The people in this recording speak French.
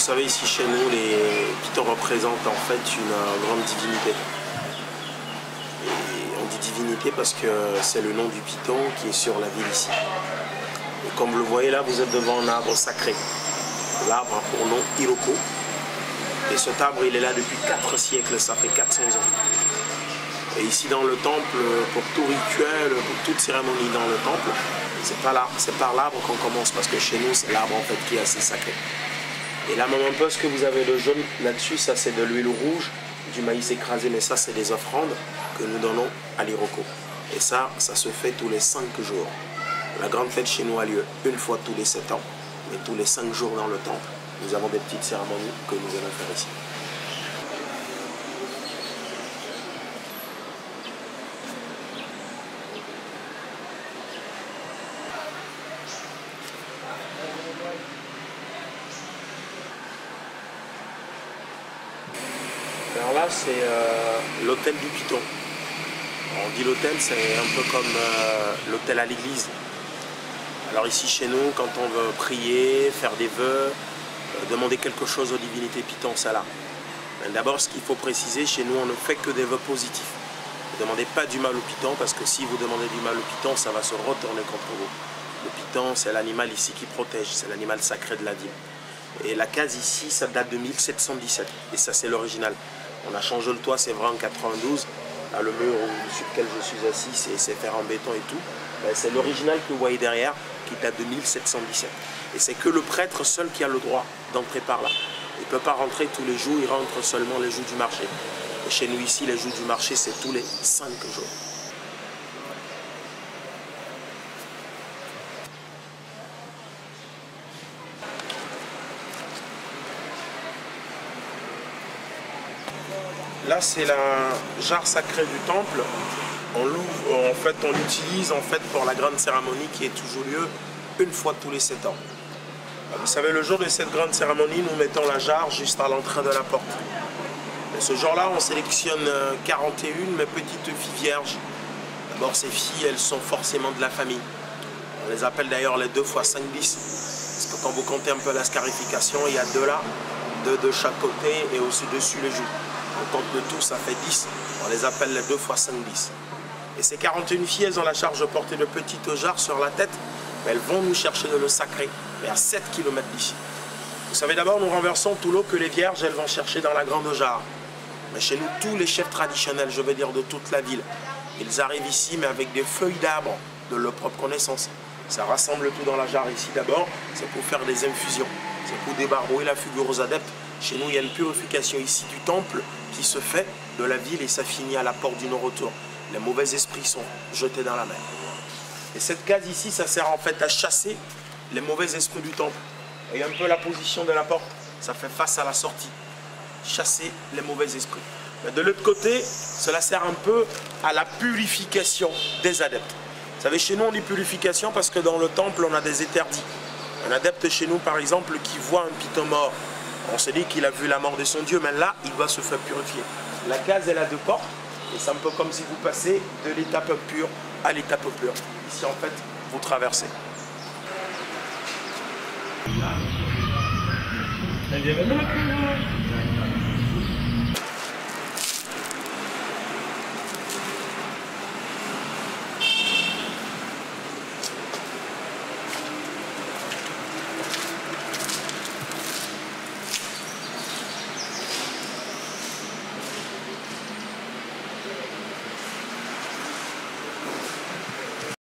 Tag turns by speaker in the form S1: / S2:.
S1: savez, ici chez nous, les pitons représentent en fait une grande divinité. Et on dit divinité parce que c'est le nom du piton qui est sur la ville ici. Et comme vous le voyez là, vous êtes devant un arbre sacré. L'arbre a pour nom Iroko. Et cet arbre, il est là depuis 4 siècles, ça fait 400 ans. Et ici dans le temple, pour tout rituel, pour toute cérémonie dans le temple, c'est par l'arbre qu'on commence, parce que chez nous, c'est l'arbre en fait qui est assez sacré. Et là, même un peu ce que vous avez de jaune là-dessus, ça c'est de l'huile rouge, du maïs écrasé, mais ça c'est des offrandes que nous donnons à l'Iroko. Et ça se fait tous les 5 jours. La grande fête chez nous a lieu une fois tous les 7 ans, mais tous les 5 jours dans le temple. Nous avons des petites cérémonies que nous allons faire ici. Alors là, c'est l'autel du piton. On dit l'autel, c'est un peu comme l'autel à l'église. Alors ici chez nous, quand on veut prier, faire des vœux, demander quelque chose aux divinités piton, c'est là. D'abord, ce qu'il faut préciser, chez nous, on ne fait que des vœux positifs. Ne demandez pas du mal au piton, parce que si vous demandez du mal au piton, ça va se retourner contre vous. Le piton, c'est l'animal ici qui protège, c'est l'animal sacré de la ville. Et la case ici, ça date de 1717, et ça c'est l'original. On a changé le toit, c'est vrai, en 92. Là, le mur sur lequel je suis assis, c'est fait en béton et tout. C'est l'original que vous voyez derrière, qui date de 1717. Et c'est que le prêtre seul qui a le droit d'entrer par là. Il ne peut pas rentrer tous les jours, il rentre seulement les jours du marché. Et chez nous ici, les jours du marché, c'est tous les 5 jours. Là, c'est la jarre sacrée du temple. On l'ouvre, en fait, on l'utilise en fait pour la grande cérémonie qui est toujours lieu une fois tous les 7 ans. Vous savez, le jour de cette grande cérémonie, nous mettons la jarre juste à l'entrée de la porte. Et ce jour-là, on sélectionne 41 mais petites filles vierges. D'abord, ces filles, elles sont forcément de la famille. On les appelle d'ailleurs les 2 x 5 bis. Parce que quand vous comptez un peu la scarification, il y a 2 là, 2 de chaque côté et aussi dessus les joues. On compte le tout, ça fait 10. On les appelle les 2 x 5 bis. Et ces 41 filles, elles ont la charge de porter de petites jarres sur la tête. Mais elles vont nous chercher de l'eau sacrée, mais à 7 km d'ici. Vous savez, d'abord, nous renversons tout l'eau que les vierges, elles vont chercher dans la grande jarre. Mais chez nous, tous les chefs traditionnels, je veux dire de toute la ville, ils arrivent ici, mais avec des feuilles d'arbre de leur propre connaissance. Ça rassemble tout dans la jarre ici d'abord, c'est pour faire des infusions. C'est pour débarbouiller la figure aux adeptes. Chez nous, il y a une purification ici du temple qui se fait de la ville et ça finit à la porte du non-retour. Les mauvais esprits sont jetés dans la mer. Et cette case ici, ça sert en fait à chasser les mauvais esprits du temple. Et un peu la position de la porte, ça fait face à la sortie. Chasser les mauvais esprits. Mais de l'autre côté, cela sert un peu à la purification des adeptes. Vous savez, chez nous, on dit purification parce que dans le temple, on a des interdits. Un adepte chez nous, par exemple, qui voit un piton mort, on se dit qu'il a vu la mort de son Dieu, mais là, il doit se faire purifier. La case, elle a 2 portes, et c'est un peu comme si vous passez de l'étape pure à l'étape pure. Ici, en fait, vous traversez.